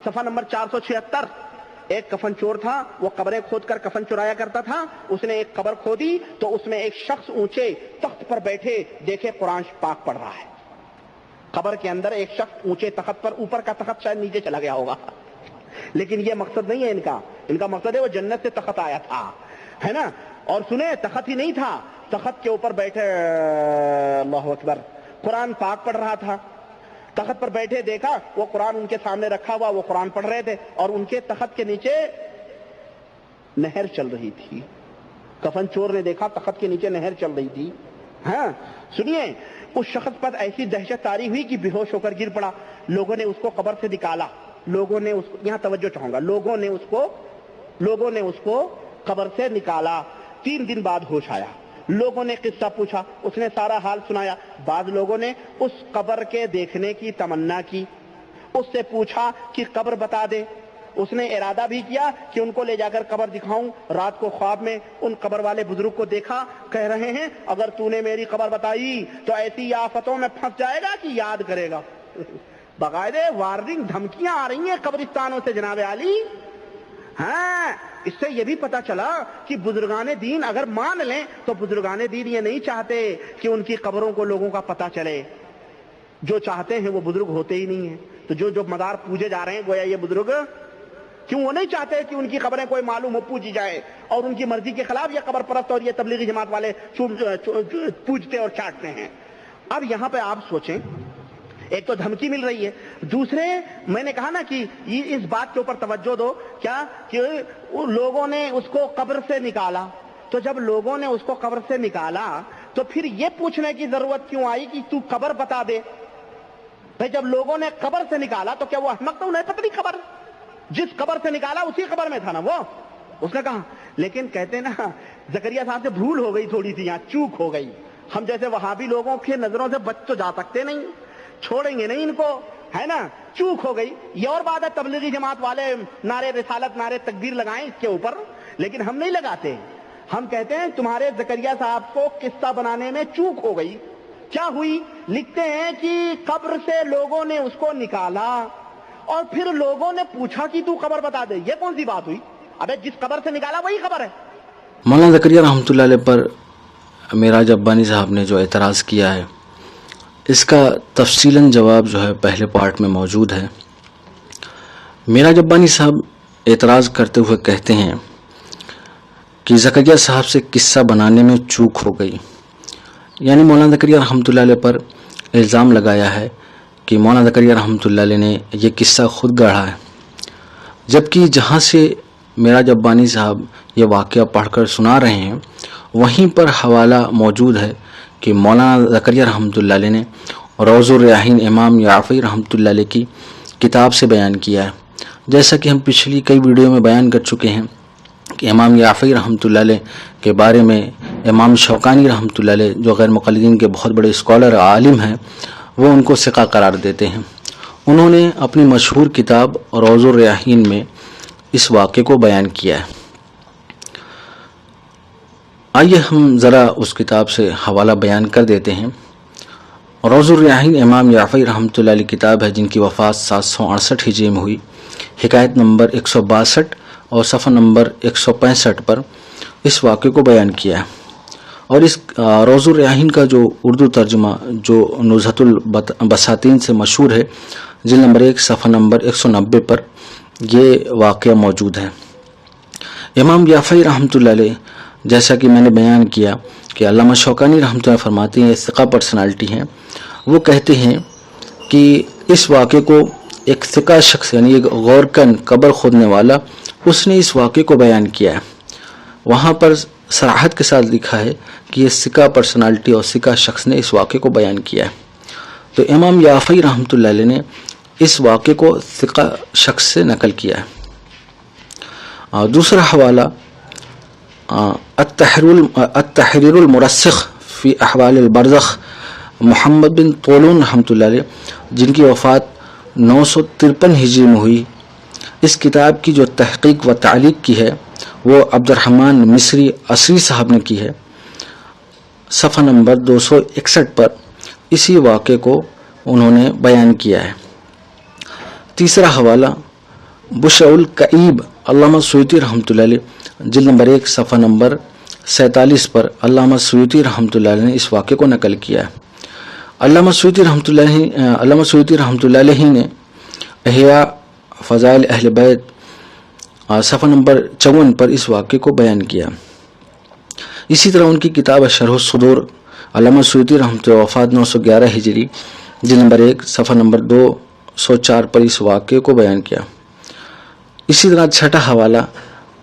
صفحہ نمبر 476. ایک کفن چور تھا، وہ قبریں کھود کر کفن چرایا کرتا تھا. اس نے ایک قبر کھودی تو اس میں ایک شخص اونچے تخت پر بیٹھے دیکھے قرآن پاک پڑھ رہا ہے. قبر کے اندر ایک شخص اونچے تخت پر، اوپر کا تخت شاید نیچے چلا گیا ہوگا، لیکن یہ مقصد نہیں ہے ان کا مقصد ہے وہ جنت سے تخت آیا تھا، ہے نا. اور سنیں، تخت ہی نہیں تھا، تخت کے اوپر بیٹھے اللہ اکبر قرآن پاک پڑھ رہا تھا. تخت پر بیٹھے دیکھا وہ قرآن ان کے سامنے رکھا ہوا، وہ قرآن پڑھ رہے تھے اور ان کے تخت کے نیچے نہر چل رہی تھی. کفن چور نے دیکھا تخت کے نیچے نہر چل رہی تھی. ہاں سنیے، اس شخص پر ایسی دہشت طاری ہوئی کہ بے ہوش ہو کر گر پڑا. لوگوں نے اس کو قبر سے نکالا، لوگوں نے اس کو، یہاں توجہ چاہوں گا، لوگوں نے اس کو قبر سے نکالا. 3 دن بعد ہوش آیا. لوگوں نے قصہ پوچھا، اس نے سارا حال سنایا. بعض لوگوں نے اس قبر کے دیکھنے کی تمنا کی، اس سے پوچھا کہ قبر بتا دے. اس نے ارادہ بھی کیا کہ ان کو لے جا کر قبر دکھاؤں. رات کو خواب میں ان قبر والے بزرگ کو دیکھا، کہہ رہے ہیں اگر تو نے میری قبر بتائی تو ایسی آفتوں میں پھنس جائے گا کہ یاد کرے گا. باقاعدہ وارننگ، دھمکیاں آ رہی ہیں قبرستانوں سے جناب عالی. ہاں، اس سے یہ بھی پتا چلا کہ بزرگان دین اگر مان لیں تو بزرگان دین یہ نہیں چاہتے کہ ان کی قبروں کو لوگوں کا پتا چلے. جو چاہتے ہیں وہ بزرگ ہوتے ہی نہیں ہیں. تو جو مزار پوجے جا رہے ہیں گویا یہ بزرگ، کیوں وہ نہیں چاہتے کہ ان کی قبریں کوئی معلوم ہو، پوجی جائے. اور ان کی مرضی کے خلاف یہ قبر پرست اور یہ تبلیغی جماعت والے پوجتے اور چاٹتے ہیں. اب یہاں پہ آپ سوچیں، ایک تو دھمکی مل رہی ہے، دوسرے میں نے کہا نا کہ اس بات کے اوپر توجہ دو کیا کہ لوگوں نے اس کو قبر سے نکالا. تو جب لوگوں نے اس کو قبر سے نکالا تو پھر یہ پوچھنے کی ضرورت کیوں آئی کہ تو قبر بتا دے؟ بھائی جب لوگوں نے قبر سے نکالا تو کیا وہ احمق تھا؟ انہیں پتہ نہیں قبر، جس قبر سے نکالا اسی قبر میں تھا نا وہ. اس نے کہا، لیکن کہتے نا زکریا صاحب سے بھول ہو گئی، تھوڑی سی یہاں چوک ہو گئی. ہم جیسے وہابی لوگوں کی نظروں سے بچ تو جا سکتے نہیں، چھوڑیں گے نہیں ان کو، ہے نا. چوک ہو گئی. یہ اور بات ہے تبلیغی جماعت والے نعرے رسالت، نعرے تکبیر لگائیں اس کے اوپر، لیکن ہم نہیں لگاتے. ہم کہتے ہیں تمہارے زکریا صاحب کو قصہ بنانے میں چوک ہو گئی. کیا ہوئی؟ لکھتے ہیں کہ قبر سے لوگوں نے اس کو نکالا اور پھر لوگوں نے پوچھا کہ تو قبر بتا دے. یہ کون سی بات ہوئی؟ ابے جس قبر سے نکالا وہی قبر ہے. مولانا زکریا رحمۃ اللہ علیہ پر معراج ابانی صاحب نے جو اعتراض کیا ہے، اس کا تفصیلاً جواب جو ہے پہلے پارٹ میں موجود ہے. معراج ابانی صاحب اعتراض کرتے ہوئے کہتے ہیں کہ زکریا صاحب سے قصہ بنانے میں چوک ہو گئی. یعنی مولانا زکریا رحمۃ اللہ علیہ پر الزام لگایا ہے کہ مولانا زکریا رحمۃ اللہ علیہ نے یہ قصہ خود گڑھا ہے، جبکہ جہاں سے معراج ابانی صاحب یہ واقعہ پڑھ کر سنا رہے ہیں وہیں پر حوالہ موجود ہے کہ مولانا زکریا رحمۃ اللہ علیہ نے روض الریاحین امام یعفی رحمۃ اللہ علیہ کی کتاب سے بیان کیا ہے. جیسا کہ ہم پچھلی کئی ویڈیو میں بیان کر چکے ہیں کہ امام یعفی رحمۃ اللہ علیہ کے بارے میں امام شوکانی رحمۃ اللہ علیہ جو غیر مقلدین کے بہت بڑے اسکالر عالم ہیں، وہ ان کو ثقہ قرار دیتے ہیں. انہوں نے اپنی مشہور کتاب روض الریاحین میں اس واقعے کو بیان کیا ہے. آئیے ہم ذرا اس کتاب سے حوالہ بیان کر دیتے ہیں. روض الریاحین امام یعفی رحمۃ اللہ علیہ کتاب ہے جن کی وفات 768 ہجری میں ہوئی. حکایت نمبر 162 اور صفحہ نمبر 165 پر اس واقعے کو بیان کیا ہے. اور اس روض الریاحین کا جو اردو ترجمہ جو نزہۃ البساتین سے مشہور ہے، جلد نمبر 1 صفحہ نمبر 190 پر یہ واقعہ موجود ہے. امام یعفی رحمۃ اللہ علیہ، جیسا کہ میں نے بیان کیا کہ علامہ شوکانی رحمۃ اللہ فرماتے ہیں، ثقہ پرسنالٹی ہیں، وہ کہتے ہیں کہ اس واقعے کو ایک ثقہ شخص یعنی ایک غورکن قبر کھودنے والا، اس نے اس واقعے کو بیان کیا ہے. وہاں پر صراحت کے ساتھ لکھا ہے کہ یہ ثقہ پرسنالٹی اور ثقہ شخص نے اس واقعے کو بیان کیا ہے. تو امام یعفی رحمۃ اللہ علیہ نے اس واقعے کو ثقہ شخص سے نقل کیا ہے. دوسرا حوالہ التحریر المرسخ فی احوال البرزخ محمد بن طولون رحمۃ اللہ علیہ، جن کی وفات 953 ہجری میں ہوئی. اس کتاب کی جو تحقیق و تعلیق کی ہے وہ عبد الرحمن مصری عصری صاحب نے کی ہے. صفحہ نمبر 261 پر اسی واقعے کو انہوں نے بیان کیا ہے. تیسرا حوالہ بشر الکعیب علامہ سیوطی رحمۃ اللہ علیہ جلد نمبر 1 صفحہ نمبر 47 پر علامہ سیوطی رحمۃ اللہ علیہ نے اس واقعے کو نقل کیا ہے۔ علامہ سیوطی رحمۃ اللہ علیہ نے احیاء فضائل اہل بیت صفحہ نمبر 54 پر اس واقعے کو بیان کیا۔ اسی طرح ان کی کتاب شرح الصدور علامہ سیوطی رحمۃ اللہ وفات 911 ہجری جلد نمبر 1 صفحہ نمبر 204 پر اس واقعے کو بیان کیا۔ اسی طرح چھٹا حوالہ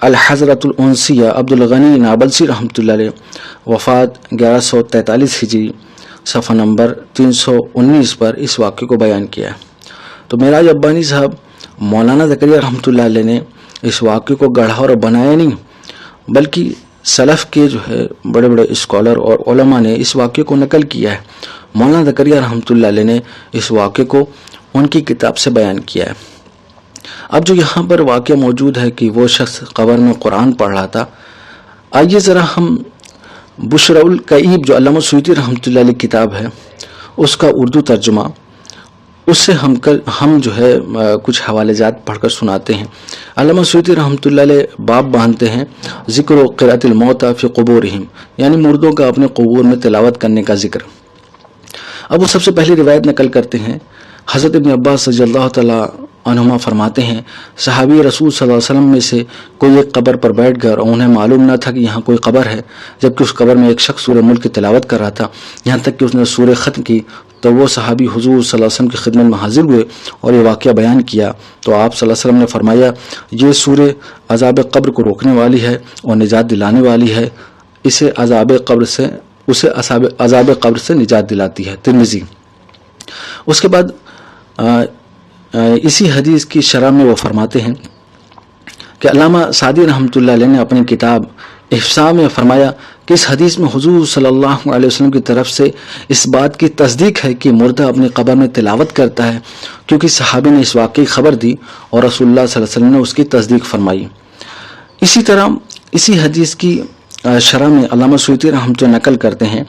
الحضرت الانسیہ عبد الغنی نابلسی رحمۃ اللہ علیہ وفات 1143 ہجری صفحہ نمبر 319 پر اس واقعے کو بیان کیا ہے۔ تو معراج ربانی صاحب مولانا زکریا رحمۃ اللہ علیہ نے اس واقعے کو گڑھا اور بنایا نہیں، بلکہ سلف کے جو ہے بڑے بڑے اسکالر اور علماء نے اس واقعے کو نقل کیا ہے۔ مولانا زکریا رحمۃ اللہ علیہ نے اس واقعے کو ان کی کتاب سے بیان کیا ہے۔ اب جو یہاں پر واقعہ موجود ہے کہ وہ شخص قبر میں قرآن پڑھ رہا تھا، آئیے ذرا ہم بشر الکعیب جو علامہ سیوطی رحمۃ اللہ علیہ کتاب ہے اس کا اردو ترجمہ، اس سے ہم جو ہے کچھ حوالے جات پڑھ کر سناتے ہیں۔ علامہ سیوطی رحمۃ اللہ علیہ باب باندھتے ہیں ذکر و قراءۃ الموتى فی قبورہم، یعنی مردوں کا اپنے قبور میں تلاوت کرنے کا ذکر۔ اب وہ سب سے پہلی روایت نقل کرتے ہیں، حضرت ابن عباس رضی اللہ تعالیٰ عنہما فرماتے ہیں صحابی رسول صلی اللہ علیہ وسلم میں سے کوئی ایک قبر پر بیٹھ گیا اور انہیں معلوم نہ تھا کہ یہاں کوئی قبر ہے، جبکہ اس قبر میں ایک شخص سورہ ملک کی تلاوت کر رہا تھا، یہاں تک کہ اس نے سورہ ختم کی تو وہ صحابی حضور صلی اللہ علیہ وسلم کی خدمت میں حاضر ہوئے اور یہ واقعہ بیان کیا تو آپ صلی اللہ علیہ وسلم نے فرمایا یہ سورہ عذاب قبر کو روکنے والی ہے اور نجات دلانے والی ہے، اسے عذاب قبر سے نجات دلاتی ہے۔ ترمذی۔ اس کے بعد اسی حدیث کی شرح میں وہ فرماتے ہیں کہ علامہ سعدی رحمۃ اللہ علیہ نے اپنی کتاب احصاء میں فرمایا کہ اس حدیث میں حضور صلی اللہ علیہ وسلم کی طرف سے اس بات کی تصدیق ہے کہ مردہ اپنی قبر میں تلاوت کرتا ہے، کیونکہ صحابی نے اس واقعی خبر دی اور رسول اللہ صلی اللہ علیہ وسلم نے اس کی تصدیق فرمائی۔ اسی طرح اسی حدیث کی شرح میں علامہ سیوطی رحمۃ اللہ نقل کرتے ہیں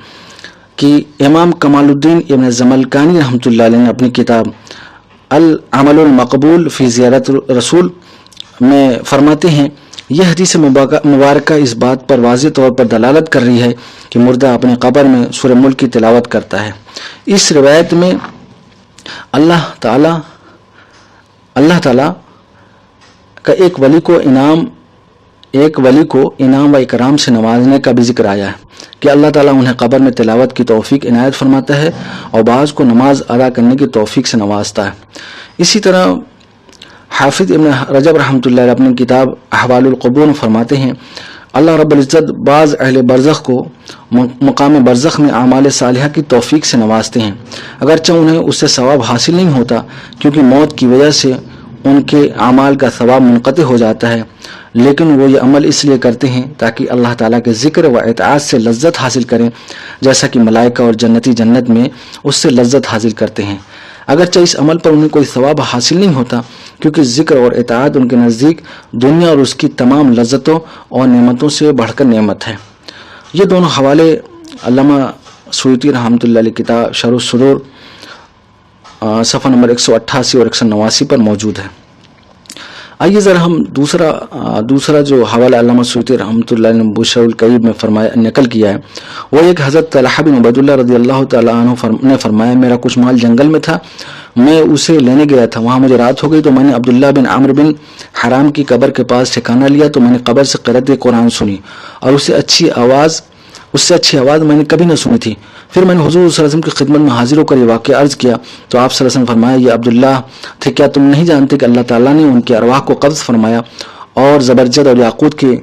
کہ امام کمال الدین ابن زملکانی رحمۃ اللہ علیہ نے اپنی کتاب العمل المقبول فی زیارت رسول میں فرماتے ہیں یہ حدیث مبارکہ اس بات پر واضح طور پر دلالت کر رہی ہے کہ مردہ اپنے قبر میں سورہ ملک کی تلاوت کرتا ہے۔ اس روایت میں اللہ تعالی کا ایک ولی کو انعام و اکرام سے نوازنے کا بھی ذکر آیا ہے کہ اللہ تعالیٰ انہیں قبر میں تلاوت کی توفیق عنایت فرماتا ہے اور بعض کو نماز ادا کرنے کی توفیق سے نوازتا ہے۔ اسی طرح حافظ ابن رجب رحمۃ اللہ علیہ اپنی کتاب احوال القبور میں فرماتے ہیں اللہ رب العزت بعض اہل برزخ کو مقام برزخ میں اعمال صالحہ کی توفیق سے نوازتے ہیں، اگرچہ انہیں اس سے ثواب حاصل نہیں ہوتا کیونکہ موت کی وجہ سے ان کے اعمال کا ثواب منقطع ہو جاتا ہے، لیکن وہ یہ عمل اس لیے کرتے ہیں تاکہ اللہ تعالیٰ کے ذکر و اطاعت سے لذت حاصل کریں، جیسا کہ ملائکہ اور جنتی جنت میں اس سے لذت حاصل کرتے ہیں، اگرچہ اس عمل پر انہیں کوئی ثواب حاصل نہیں ہوتا کیونکہ ذکر اور اطاعت ان کے نزدیک دنیا اور اس کی تمام لذتوں اور نعمتوں سے بڑھ کر نعمت ہے۔ یہ دونوں حوالے علامہ سیوطی رحمۃ اللہ علیہ کتاب شرح الصدور صفحہ نمبر 188 اور 189 پر موجود ہے۔ آئیے ذرا ہم دوسرا جو حوالہ علامہ سیوطی رحمۃ اللہ علیہ نے بشر الکعیب میں نقل کیا ہے وہ ایک حضرت طلحہ بن عبید اللہ رضی اللہ تعالیٰ عنہ نے فرمایا میرا کچھ مال جنگل میں تھا، میں اسے لینے گیا تھا، وہاں مجھے رات ہو گئی تو میں نے عبداللہ بن عمرو بن حرام کی قبر کے پاس ٹھکانہ لیا تو میں نے قبر سے قرأت قرآن سنی اور اس سے اچھی آواز میں نے کبھی نہ سنی تھی۔ پھر میں نے حضور صلی اللہ علیہ وسلم کی خدمت میں حاضر ہو کر یہ واقعہ عرض کیا تو آپ صلی اللہ علیہ وسلم فرمایا یہ عبداللہ تھے، کیا تم نہیں جانتے کہ اللہ تعالیٰ نے ان کی ارواح کو قبض فرمایا اور زبرجد اور یاقوت کے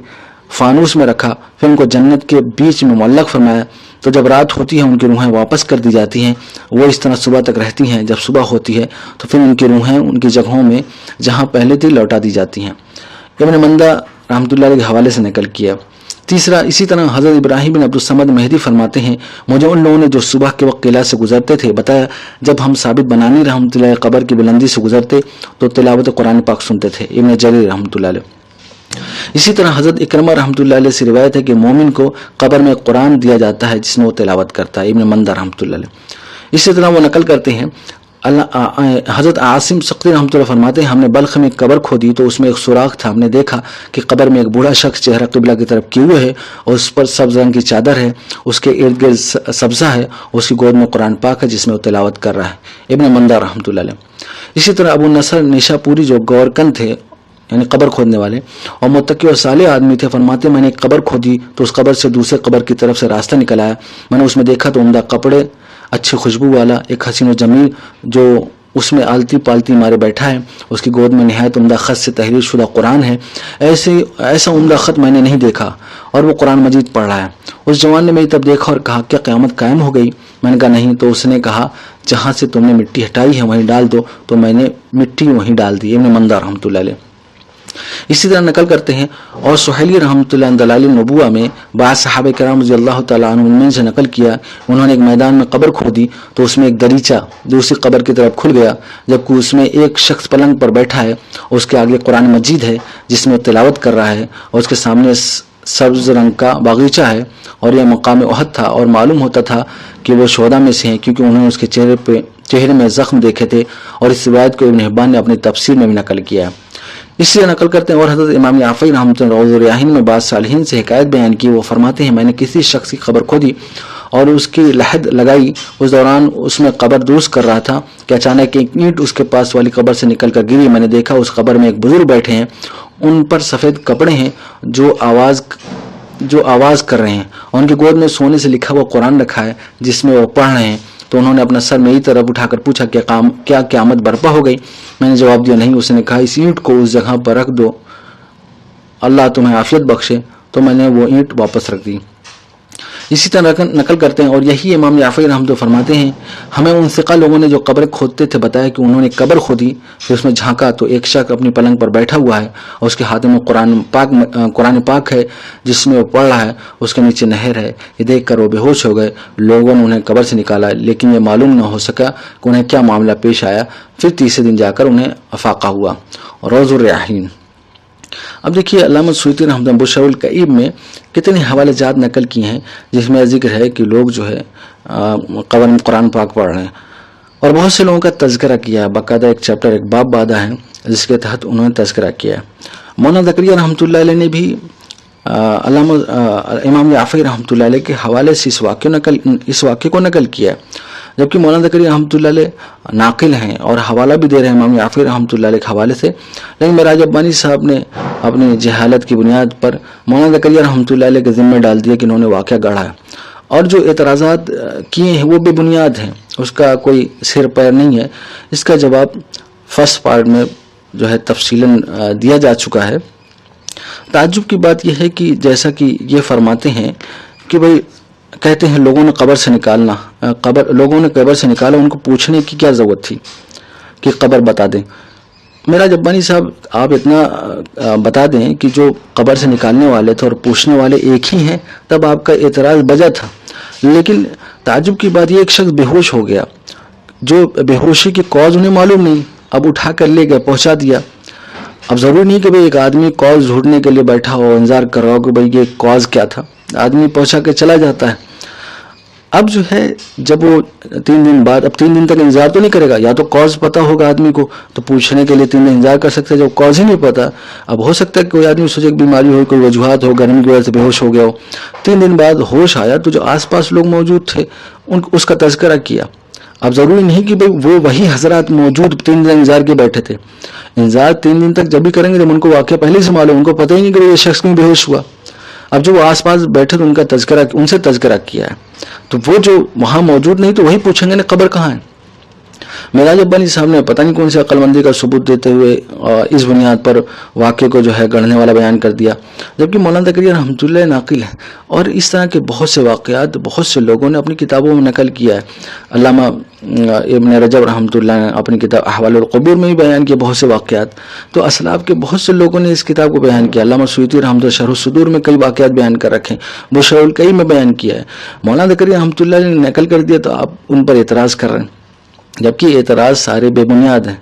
فانوس میں رکھا، پھر ان کو جنت کے بیچ میں معلق فرمایا، تو جب رات ہوتی ہے ان کی روحیں واپس کر دی جاتی ہیں، وہ اس طرح صبح تک رہتی ہیں، جب صبح ہوتی ہے تو پھر ان کی روحیں ان کی جگہوں میں جہاں پہلے تھی لوٹا دی جاتی ہیں۔ ابن مندہ رحمۃ اللہ علیہ کے حوالے سے نقل کیا۔ تیسرا اسی طرح حضرت ابراہیم بن عبدالصمد مہدی فرماتے ہیں مجھے ان لوگوں نے جو صبح کے وقت قلعہ سے گزرتے تھے بتایا جب ہم ثابت بنانی رحمۃ اللہ قبر کی بلندی سے گزرتے تو تلاوت قرآن پاک سنتے تھے۔ ابن جریر رحمۃ اللہ علیہ۔ اسی طرح حضرت اکرمہ رحمۃ اللہ علیہ سے روایت ہے کہ مومن کو قبر میں قرآن دیا جاتا ہے جس میں وہ تلاوت کرتا ہے۔ ابن مندہ رحمۃ اللہ علیہ۔ اسی طرح وہ نقل کرتے ہیں حضرت عاصم سقطی رحمۃ اللہ فرماتے ہیں ہم نے بلخ میں قبر کھودی تو اس میں ایک سوراخ تھا. ہم نے دیکھا کہ قبر میں ایک بوڑھا شخص چہرہ قبلہ کی طرف کیے ہوئے ہے اور اس پر سبز رنگ کی چادر ہے, اس کے ارد گرد سبزہ ہے, اس کی گود میں قرآن پاک ہے جس میں وہ تلاوت کر رہا ہے. ابن مندہ رحمۃ اللہ علیہ. اسی طرح ابو نصر نیشا پوری جو گورکن تھے یعنی قبر کھودنے والے اور متقی اور صالح آدمی تھے, فرماتے میں نے ایک قبر کھودی تو اس قبر سے دوسرے قبر کی طرف سے راستہ نکل آیا. میں نے اس میں دیکھا تو عمدہ کپڑے, اچھی خوشبو والا ایک حسین و جمیل جو اس میں آلتی پالتی مارے بیٹھا ہے, اس کی گود میں نہایت عمدہ خط سے تحریر شدہ قرآن ہے. ایسا عمدہ خط میں نے نہیں دیکھا اور وہ قرآن مجید پڑھ رہا ہے. اس جوان نے میری طرف دیکھا اور کہا کیا قیامت قائم ہو گئی؟ میں نے کہا نہیں. تو اس نے کہا جہاں سے تم نے مٹی ہٹائی ہے وہیں ڈال دو. تو میں نے مٹی وہیں ڈال دی. ابن مندہ رحمۃ اللہ علیہ. اسی طرح نقل کرتے ہیں اور سہیلی رحمۃ اللہ دلائل النبوہ میں بعض صحابہ کرام رضی اللہ تعالیٰ عنہ سے نقل کیا, انہوں نے ایک میدان میں قبر کھودی تو اس میں ایک دریچہ دوسری قبر کی طرف کھل گیا, جبکہ اس میں ایک شخص پلنگ پر بیٹھا ہے, اس کے آگے قرآن مجید ہے جس میں تلاوت کر رہا ہے اور اس کے سامنے سبز رنگ کا باغیچہ ہے. اور یہ مقام احد تھا اور معلوم ہوتا تھا کہ وہ شہداء میں سے ہیں کیونکہ انہوں نے اس کے چہرے میں زخم دیکھے تھے, اور اس روایت کو ابن حبان نے اپنی تفسیر میں بھی نقل کیا ہے. اس لیے نقل کرتے ہیں اور حضرت امام یعفی رحمۃ اللہ روض الریاحین میں بعض صالحین سے حکایت بیان کی. وہ فرماتے ہیں میں نے کسی شخص کی قبر کھودی اور اس کی لحد لگائی, اس دوران اس میں قبر درست کر رہا تھا کہ اچانک ایک اینٹ اس کے پاس والی قبر سے نکل کر گری. میں نے دیکھا اس قبر میں ایک بزرگ بیٹھے ہیں, ان پر سفید کپڑے ہیں جو آواز کر رہے ہیں, اور ان کی گود میں سونے سے لکھا ہوا قرآن رکھا ہے جس میں وہ پڑھ رہے ہیں. تو انہوں نے اپنا سر میری طرف اٹھا کر پوچھا کیا قیامت برپا ہو گئی؟ میں نے جواب دیا نہیں. اس نے کہا اس اینٹ کو اس جگہ پر رکھ دو, اللہ تمہیں عافیت بخشے. تو میں نے وہ اینٹ واپس رکھ دی. اسی طرح نقل کرتے ہیں اور یہی امام یعفی رحمۃ اللہ فرماتے ہیں ہمیں ان ثقہ لوگوں نے جو قبر کھودتے تھے بتایا کہ انہوں نے قبر کھودی, پھر اس میں جھانکا تو ایک شخص اپنی پلنگ پر بیٹھا ہوا ہے اور اس کے ہاتھ میں قرآن پاک ہے جس میں وہ پڑھ رہا ہے, اس کے نیچے نہر ہے. یہ دیکھ کر وہ بے ہوش ہو گئے. لوگوں نے انہیں قبر سے نکالا لیکن یہ معلوم نہ ہو سکا کہ انہیں کیا معاملہ پیش آیا. پھر تیسرے دن جا کر انہیں افاقہ ہوا. روض الریاحین. اب دیکھیے علامہ سیوطی رحمۃ اللہ بشر الکئیب میں کتنے حوالے جات نقل کی ہیں جس میں ذکر ہے کہ لوگ جو ہے قبر میں قرآن پاک پڑھ رہے ہیں, اور بہت سے لوگوں کا تذکرہ کیا ہے. باقاعدہ ایک چیپٹر ایک باب باندھا ہے جس کے تحت انہوں نے تذکرہ کیا ہے. مولانا زکریا رحمۃ اللہ علیہ نے بھی علامہ امام یعفی رحمۃ اللہ علیہ کے حوالے سے اس واقعے کو نقل کیا ہے, جبکہ مولانا زکریا رحمۃ اللہ علیہ ناقل ہیں اور حوالہ بھی دے رہے ہیں امام یعفی رحمۃ اللہ علیہ کے حوالے سے. لیکن معراج ربانی صاحب نے اپنی جہالت کی بنیاد پر مولانا زکریا رحمۃ اللہ علیہ کے ذمہ ڈال دیا کہ انہوں نے واقعہ گڑھا ہے, اور جو اعتراضات کیے ہیں وہ بے بنیاد ہیں, اس کا کوئی سر پیر نہیں ہے. اس کا جواب فرسٹ پارٹ میں جو ہے تفصیلاً دیا جا چکا ہے. تعجب کی بات یہ ہے کہ جیسا کہ یہ فرماتے ہیں کہ بھئی کہتے ہیں لوگوں نے قبر سے نکالا, ان کو پوچھنے کی کیا ضرورت تھی کہ قبر بتا دیں. معراج ربانی صاحب آپ اتنا بتا دیں کہ جو قبر سے نکالنے والے تھے اور پوچھنے والے ایک ہی ہیں, تب آپ کا اعتراض بجا تھا. لیکن تعجب کی بات یہ ایک شخص بے ہوش ہو گیا, جو بے ہوشی کی کاز انہیں معلوم نہیں, اب اٹھا کر لے گئے پہنچا دیا. اب ضروری نہیں کہ بھئی ایک آدمی کاز ڈھونڈنے کے لیے بیٹھا ہو انتظار کر رہا ہو کہ بھئی یہ کاز کیا تھا, آدمی پہنچا کے چلا جاتا ہے. اب جو ہے جب وہ 3 دن بعد, اب 3 دن تک انتظار تو نہیں کرے گا, یا تو کاز پتہ ہوگا آدمی کو تو پوچھنے کے لیے 3 دن انتظار کر سکتے ہیں. جب کاز ہی نہیں پتا, اب ہو سکتا ہے کہ کوئی آدمی سوچے کہ بیماری ہو, کوئی وجوہات ہو, گرمی کی وجہ سے بے ہوش ہو گیا ہو. 3 دن بعد ہوش آیا تو جو آس پاس لوگ موجود تھے اس کا تذکرہ کیا. اب ضروری نہیں کہ بھئی وہی حضرات موجود 3 دن انتظار کے بیٹھے تھے. انتظار 3 دن تک جب بھی کریں گے جب ان کو واقعہ پہلے سے معلوم, ان کو پتہ ہی نہیں کہ یہ شخص کیوں بے ہوش ہوا. اب جو وہ آس پاس بیٹھے تو ان سے تذکرہ کیا ہے, تو وہ جو وہاں موجود نہیں تو وہی پوچھیں گے نا قبر کہاں ہے. معراج ربانی صاحب نے پتہ نہیں کون سی عقل مندی کا ثبوت دیتے ہوئے اس بنیاد پر واقعے کو جو ہے گڑھنے والا بیان کر دیا, جبکہ مولانا زکریا رحمۃ اللہ ناقل ہے. اور اس طرح کے بہت سے واقعات بہت سے لوگوں نے اپنی کتابوں میں نقل کیا ہے. علامہ ابن رجب رحمۃ اللہ نے اپنی کتاب احوال القبور میں بھی بیان کیا بہت سے واقعات. تو اسلاف کے بہت سے لوگوں نے اس کتاب کو بیان کیا. علامہ سیوطی رحمۃ اللہ شرح الصدور میں کئی واقعات بیان کر رکھے, بشر الکئی میں بیان کیا ہے. مولانا زکریا رحمۃ اللہ نے نقل کر دیا تو آپ ان پر اعتراض کر رہے ہیں, جبکہ اعتراض سارے بے بنیاد ہیں.